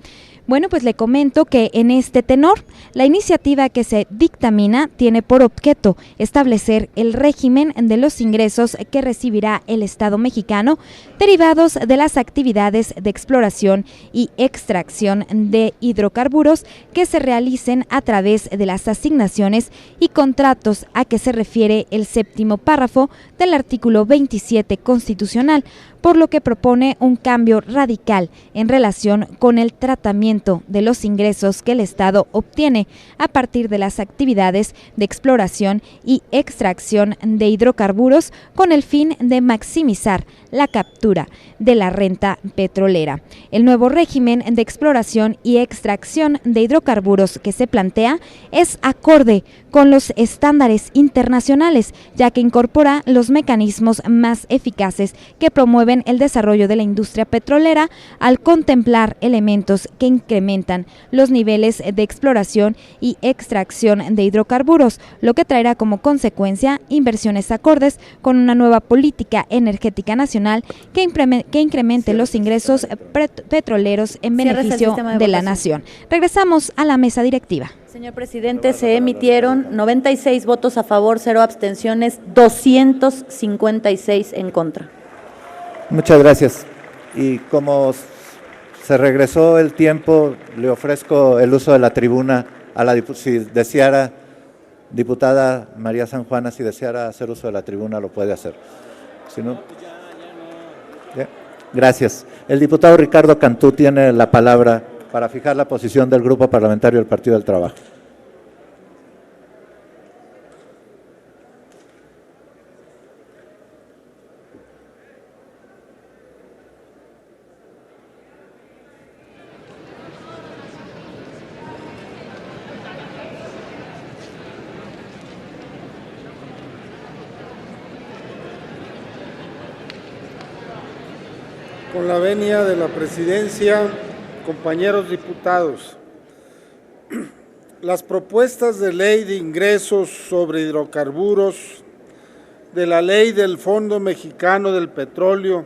Bueno, pues le comento que en este tenor, la iniciativa que se dictamina tiene por objeto establecer el régimen de los ingresos que recibirá el Estado mexicano derivados de las actividades de exploración y extracción de hidrocarburos que se realicen a través de las asignaciones y contratos a que se refiere el 7º párrafo del artículo 27 constitucional, por lo que propone un cambio radical en relación con el tratamiento de los ingresos que el Estado obtiene a partir de las actividades de exploración y extracción de hidrocarburos con el fin de maximizar la captura de la renta petrolera. El nuevo régimen de exploración y extracción de hidrocarburos que se plantea es acorde con los estándares internacionales, ya que incorpora los mecanismos más eficaces que promueven el desarrollo de la industria petrolera al contemplar elementos que incrementan los niveles de exploración y extracción de hidrocarburos, lo que traerá como consecuencia inversiones acordes con una nueva política energética nacional que incremente los ingresos petroleros en beneficio de la nación. Regresamos a la mesa directiva. Señor presidente, se emitieron 96 votos a favor, 0 abstenciones, 256 en contra. Muchas gracias. Y como se regresó el tiempo, le ofrezco el uso de la tribuna a la si deseara, diputada María San Juana, si deseara hacer uso de la tribuna, lo puede hacer. Si no, ¿ya? Gracias. El diputado Ricardo Cantú tiene la palabra para fijar la posición del Grupo Parlamentario del Partido del Trabajo. Con la venia de la presidencia, compañeros diputados, las propuestas de ley de ingresos sobre hidrocarburos, de la ley del Fondo Mexicano del Petróleo,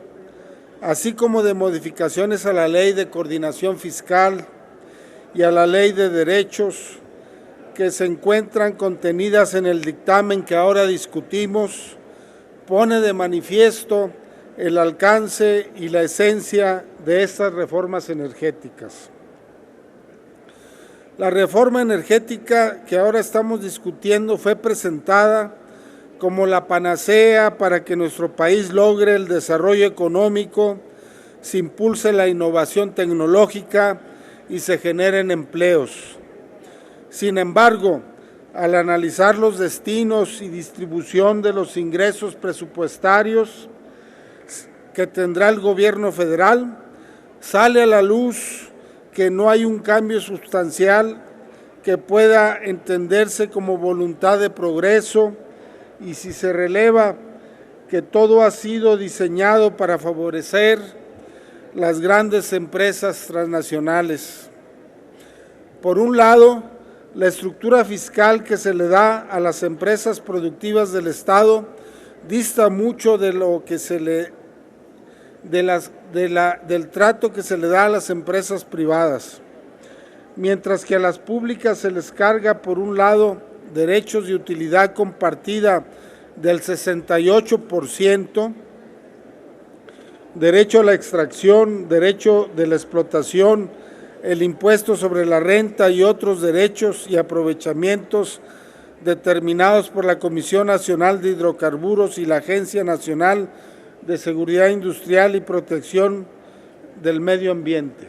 así como de modificaciones a la ley de coordinación fiscal y a la ley de derechos que se encuentran contenidas en el dictamen que ahora discutimos, pone de manifiesto el alcance y la esencia de estas reformas energéticas. La reforma energética que ahora estamos discutiendo fue presentada como la panacea para que nuestro país logre el desarrollo económico, se impulse la innovación tecnológica y se generen empleos. Sin embargo, al analizar los destinos y distribución de los ingresos presupuestarios, que tendrá el gobierno federal, sale a la luz que no hay un cambio sustancial que pueda entenderse como voluntad de progreso, y si se releva que todo ha sido diseñado para favorecer las grandes empresas transnacionales. Por un lado, la estructura fiscal que se le da a las empresas productivas del Estado dista mucho de lo que se le del trato que se le da a las empresas privadas, mientras que a las públicas se les carga, por un lado, derechos de utilidad compartida del 68%, derecho a la extracción, derecho de la explotación, el impuesto sobre la renta y otros derechos y aprovechamientos determinados por la Comisión Nacional de Hidrocarburos y la Agencia Nacional de Seguridad Industrial y Protección del Medio Ambiente.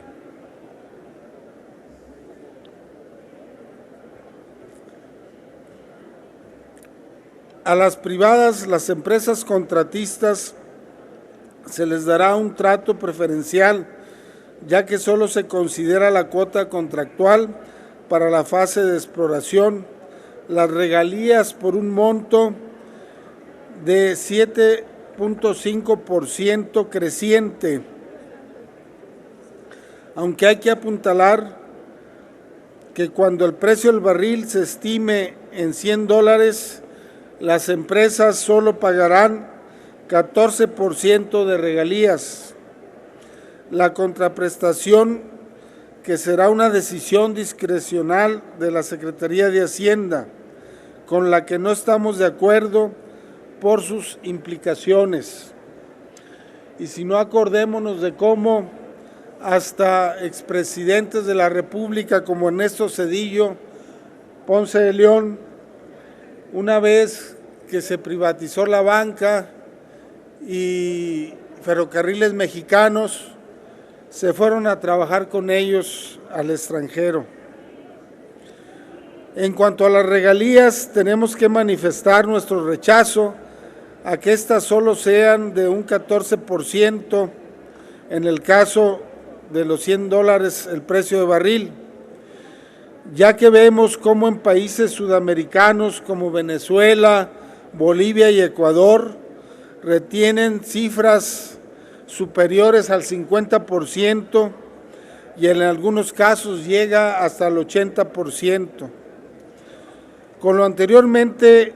A las privadas, las empresas contratistas, se les dará un trato preferencial, ya que solo se considera la cuota contractual para la fase de exploración, las regalías por un monto de 7.5% creciente, aunque hay que apuntalar que cuando el precio del barril se estime en $100, las empresas solo pagarán 14% de regalías. La contraprestación, que será una decisión discrecional de la Secretaría de Hacienda, con la que no estamos de acuerdo por sus implicaciones. Y si no, acordémonos de cómo hasta expresidentes de la República como Ernesto Zedillo, Ponce de León, una vez que se privatizó la banca y Ferrocarriles Mexicanos, se fueron a trabajar con ellos al extranjero. En cuanto a las regalías, tenemos que manifestar nuestro rechazo a que éstas solo sean de un 14% en el caso de los $100 el precio de barril, ya que vemos cómo en países sudamericanos como Venezuela, Bolivia y Ecuador retienen cifras superiores al 50% y en algunos casos llega hasta el 80%. Con lo anteriormente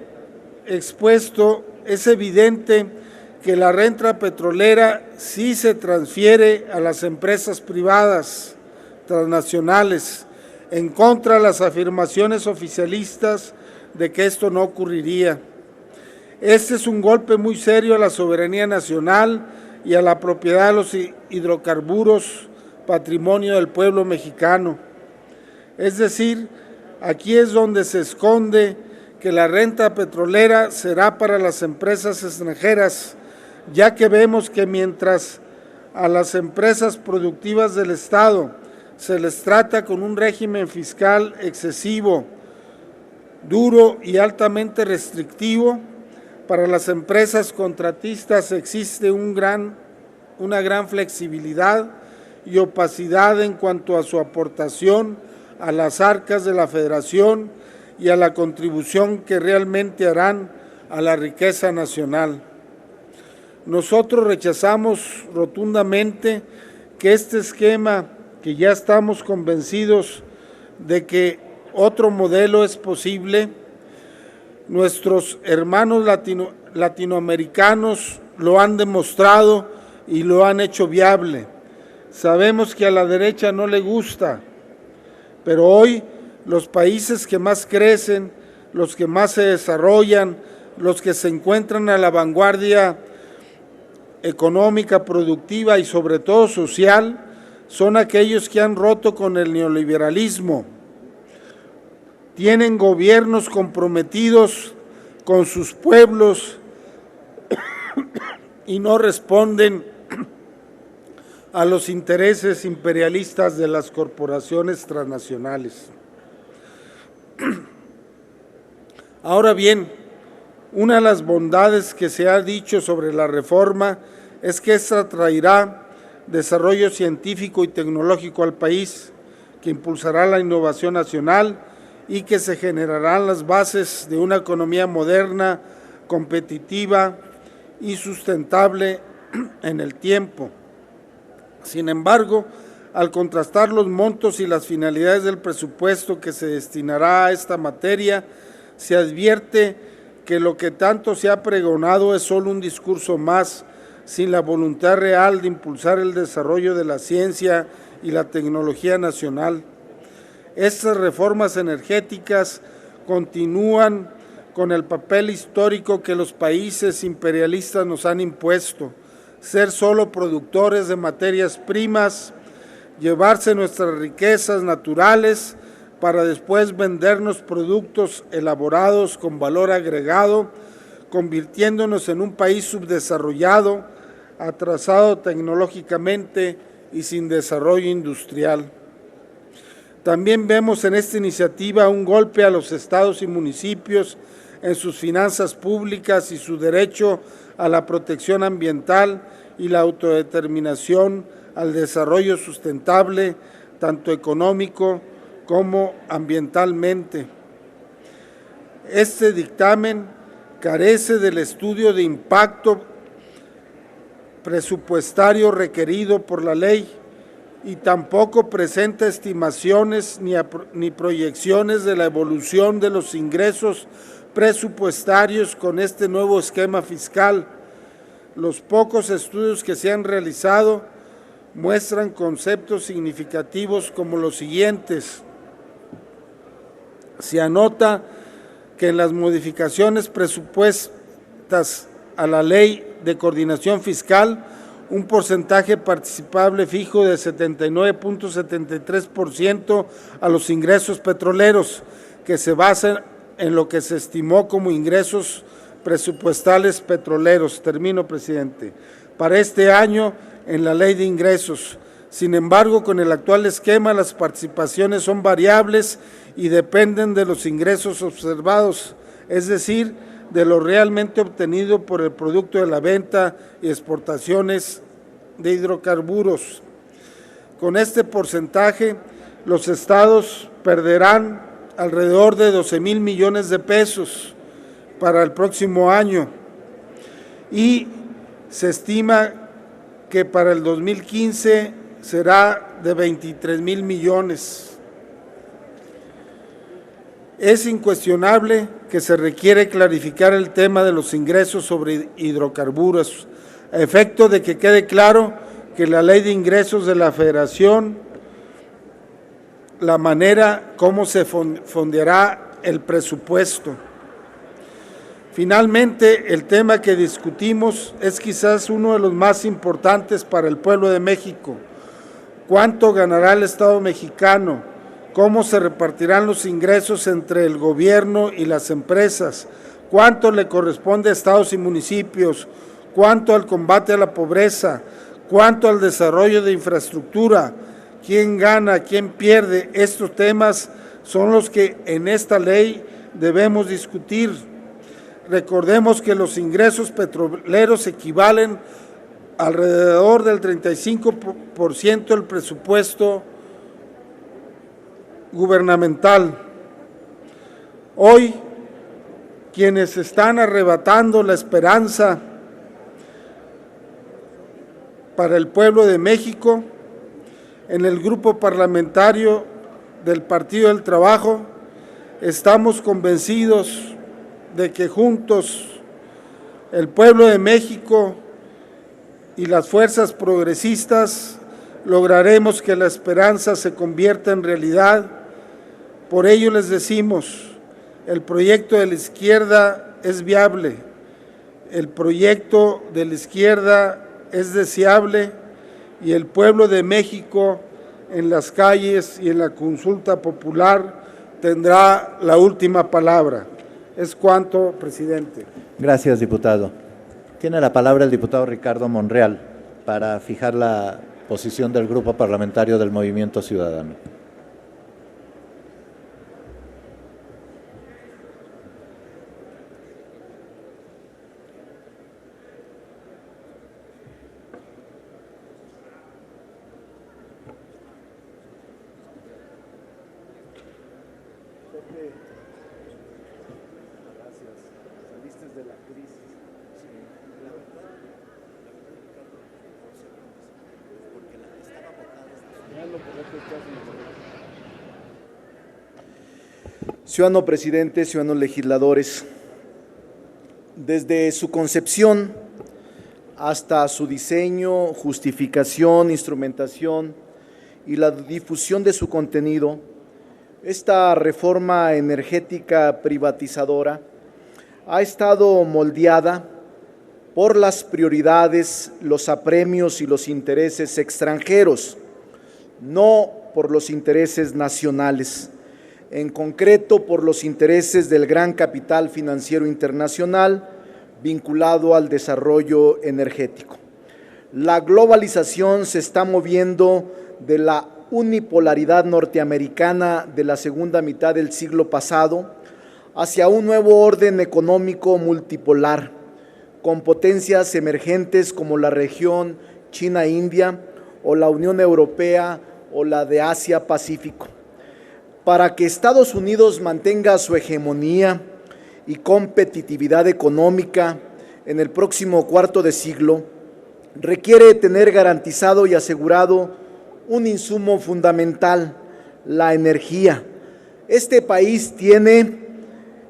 expuesto, es evidente que la renta petrolera sí se transfiere a las empresas privadas transnacionales, en contra de las afirmaciones oficialistas de que esto no ocurriría. Este es un golpe muy serio a la soberanía nacional y a la propiedad de los hidrocarburos, patrimonio del pueblo mexicano. Es decir, aquí es donde se esconde que la renta petrolera será para las empresas extranjeras, ya que vemos que mientras a las empresas productivas del Estado se les trata con un régimen fiscal excesivo, duro y altamente restrictivo, para las empresas contratistas existe una gran flexibilidad y opacidad en cuanto a su aportación a las arcas de la Federación y a la contribución que realmente harán a la riqueza nacional. Nosotros rechazamos rotundamente que este esquema, que ya estamos convencidos de que otro modelo es posible, nuestros hermanos latinoamericanos lo han demostrado y lo han hecho viable. Sabemos que a la derecha no le gusta, pero hoy los países que más crecen, los que más se desarrollan, los que se encuentran a la vanguardia económica, productiva y sobre todo social, son aquellos que han roto con el neoliberalismo. Tienen gobiernos comprometidos con sus pueblos y no responden a los intereses imperialistas de las corporaciones transnacionales. Ahora bien, una de las bondades que se ha dicho sobre la reforma es que esta traerá desarrollo científico y tecnológico al país, que impulsará la innovación nacional y que se generarán las bases de una economía moderna, competitiva y sustentable en el tiempo. Sin embargo, al contrastar los montos y las finalidades del presupuesto que se destinará a esta materia, se advierte que lo que tanto se ha pregonado es solo un discurso más, sin la voluntad real de impulsar el desarrollo de la ciencia y la tecnología nacional. Estas reformas energéticas continúan con el papel histórico que los países imperialistas nos han impuesto, ser solo productores de materias primas, llevarse nuestras riquezas naturales para después vendernos productos elaborados con valor agregado, convirtiéndonos en un país subdesarrollado, atrasado tecnológicamente y sin desarrollo industrial. También vemos en esta iniciativa un golpe a los estados y municipios en sus finanzas públicas y su derecho a la protección ambiental y la autodeterminación al desarrollo sustentable, tanto económico como ambientalmente. Este dictamen carece del estudio de impacto presupuestario requerido por la ley y tampoco presenta estimaciones ni proyecciones de la evolución de los ingresos presupuestarios con este nuevo esquema fiscal. Los pocos estudios que se han realizado muestran conceptos significativos como los siguientes. Se anota que en las modificaciones presupuestas a la Ley de Coordinación Fiscal, un porcentaje participable fijo de 79.73% a los ingresos petroleros, que se basa en lo que se estimó como ingresos presupuestales petroleros. Termino, presidente. Para este año, en la Ley de Ingresos. Sin embargo, con el actual esquema, las participaciones son variables y dependen de los ingresos observados, es decir, de lo realmente obtenido por el producto de la venta y exportaciones de hidrocarburos. Con este porcentaje, los estados perderán alrededor de 12,000 millones de pesos para el próximo año y se estima que para el 2015 será de 23,000 millones. Es incuestionable que se requiere clarificar el tema de los ingresos sobre hidrocarburos, a efecto de que quede claro que la Ley de Ingresos de la Federación, la manera como se fondeará el presupuesto. Finalmente, el tema que discutimos es quizás uno de los más importantes para el pueblo de México. ¿Cuánto ganará el Estado mexicano? ¿Cómo se repartirán los ingresos entre el gobierno y las empresas? ¿Cuánto le corresponde a estados y municipios? ¿Cuánto al combate a la pobreza? ¿Cuánto al desarrollo de infraestructura? ¿Quién gana? ¿Quién pierde? Estos temas son los que en esta ley debemos discutir. Recordemos que los ingresos petroleros equivalen alrededor del 35% del presupuesto gubernamental. Hoy, quienes están arrebatando la esperanza para el pueblo de México, en el grupo parlamentario del Partido del Trabajo, estamos convencidos de que juntos el pueblo de México y las fuerzas progresistas lograremos que la esperanza se convierta en realidad. Por ello les decimos, el proyecto de la izquierda es viable, el proyecto de la izquierda es deseable y el pueblo de México en las calles y en la consulta popular tendrá la última palabra. Es cuanto, presidente. Gracias, diputado. Tiene la palabra el diputado Ricardo Monreal para fijar la posición del Grupo Parlamentario del Movimiento Ciudadano. Ciudadano presidente, ciudadanos legisladores, desde su concepción hasta su diseño, justificación, instrumentación y la difusión de su contenido, esta reforma energética privatizadora ha estado moldeada por las prioridades, los apremios y los intereses extranjeros, no por los intereses nacionales, en concreto por los intereses del gran capital financiero internacional vinculado al desarrollo energético. La globalización se está moviendo de la unipolaridad norteamericana de la segunda mitad del siglo pasado hacia un nuevo orden económico multipolar, con potencias emergentes como la región China-India o la Unión Europea o la de Asia-Pacífico. Para que Estados Unidos mantenga su hegemonía y competitividad económica en el próximo cuarto de siglo, requiere tener garantizado y asegurado un insumo fundamental, la energía. Este país tiene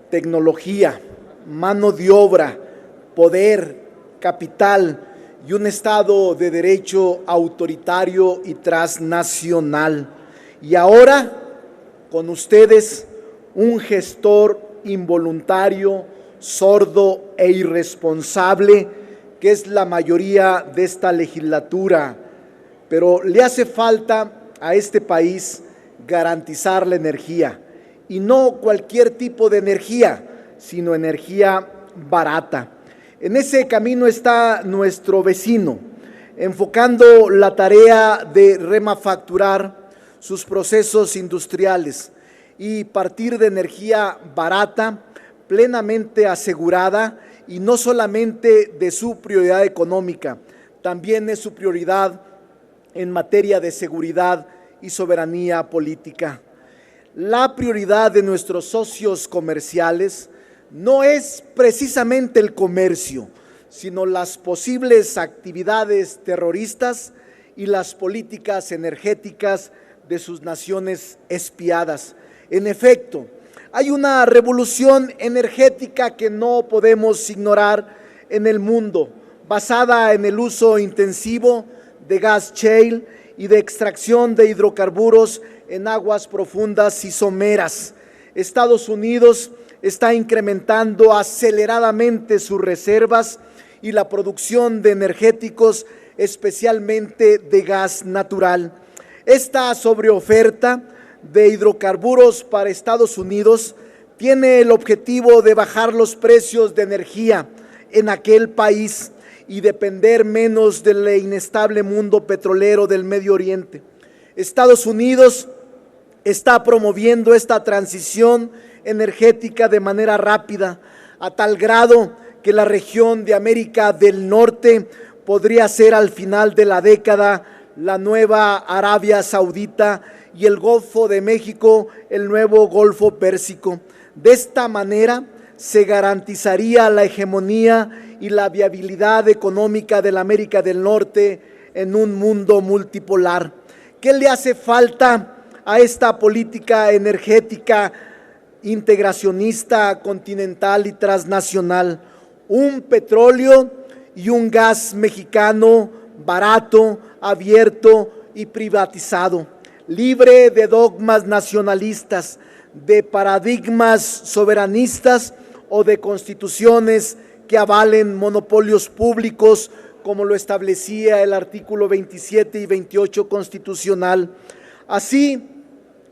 tecnología, mano de obra, poder, capital y un Estado de derecho autoritario y transnacional. Y ahora, con ustedes, un gestor involuntario, sordo e irresponsable, que es la mayoría de esta legislatura, pero le hace falta a este país garantizar la energía, y no cualquier tipo de energía, sino energía barata. En ese camino está nuestro vecino, enfocando la tarea de remanufacturar sus procesos industriales y partir de energía barata, plenamente asegurada, y no solamente de su prioridad económica, también es su prioridad en materia de seguridad y soberanía política. La prioridad de nuestros socios comerciales no es precisamente el comercio, sino las posibles actividades terroristas y las políticas energéticas de sus naciones espiadas. En efecto, hay una revolución energética que no podemos ignorar en el mundo, basada en el uso intensivo de gas shale y de extracción de hidrocarburos en aguas profundas y someras. Estados Unidos está incrementando aceleradamente sus reservas y la producción de energéticos, especialmente de gas natural. Esta sobreoferta de hidrocarburos para Estados Unidos tiene el objetivo de bajar los precios de energía en aquel país y depender menos del inestable mundo petrolero del Medio Oriente. Estados Unidos está promoviendo esta transición energética de manera rápida, a tal grado que la región de América del Norte podría ser al final de la década la nueva Arabia Saudita y el Golfo de México el nuevo Golfo Pérsico. De esta manera se garantizaría la hegemonía y la viabilidad económica de la América del Norte en un mundo multipolar. ¿Qué le hace falta a esta política energética integracionista, continental y transnacional? Un petróleo y un gas mexicano barato, abierto y privatizado, libre de dogmas nacionalistas, de paradigmas soberanistas o de constituciones que avalen monopolios públicos, como lo establecía el artículo 27 y 28 constitucional. Así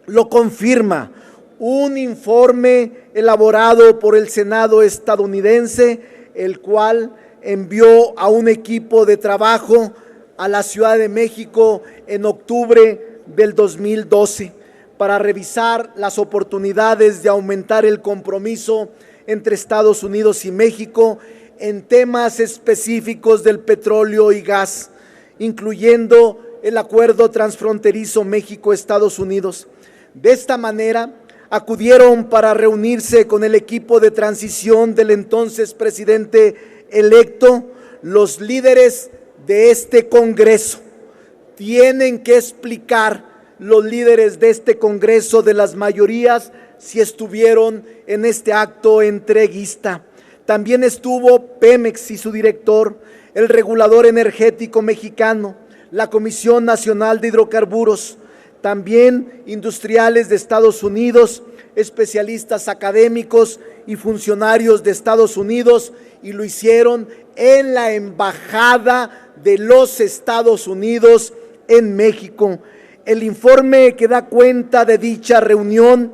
lo confirma un informe elaborado por el Senado estadounidense, el cual envió a un equipo de trabajo a la Ciudad de México en octubre del 2012 para revisar las oportunidades de aumentar el compromiso entre Estados Unidos y México en temas específicos del petróleo y gas, incluyendo el acuerdo transfronterizo México-Estados Unidos. De esta manera, acudieron para reunirse con el equipo de transición del entonces presidente electo. Los líderes de este Congreso tienen que explicar, los líderes de este Congreso de las mayorías, si estuvieron en este acto entreguista. También estuvo Pemex y su director, el Regulador Energético Mexicano, la Comisión Nacional de Hidrocarburos, también industriales de Estados Unidos, especialistas académicos y funcionarios de Estados Unidos, y lo hicieron en la Embajada de los Estados Unidos en México. El informe que da cuenta de dicha reunión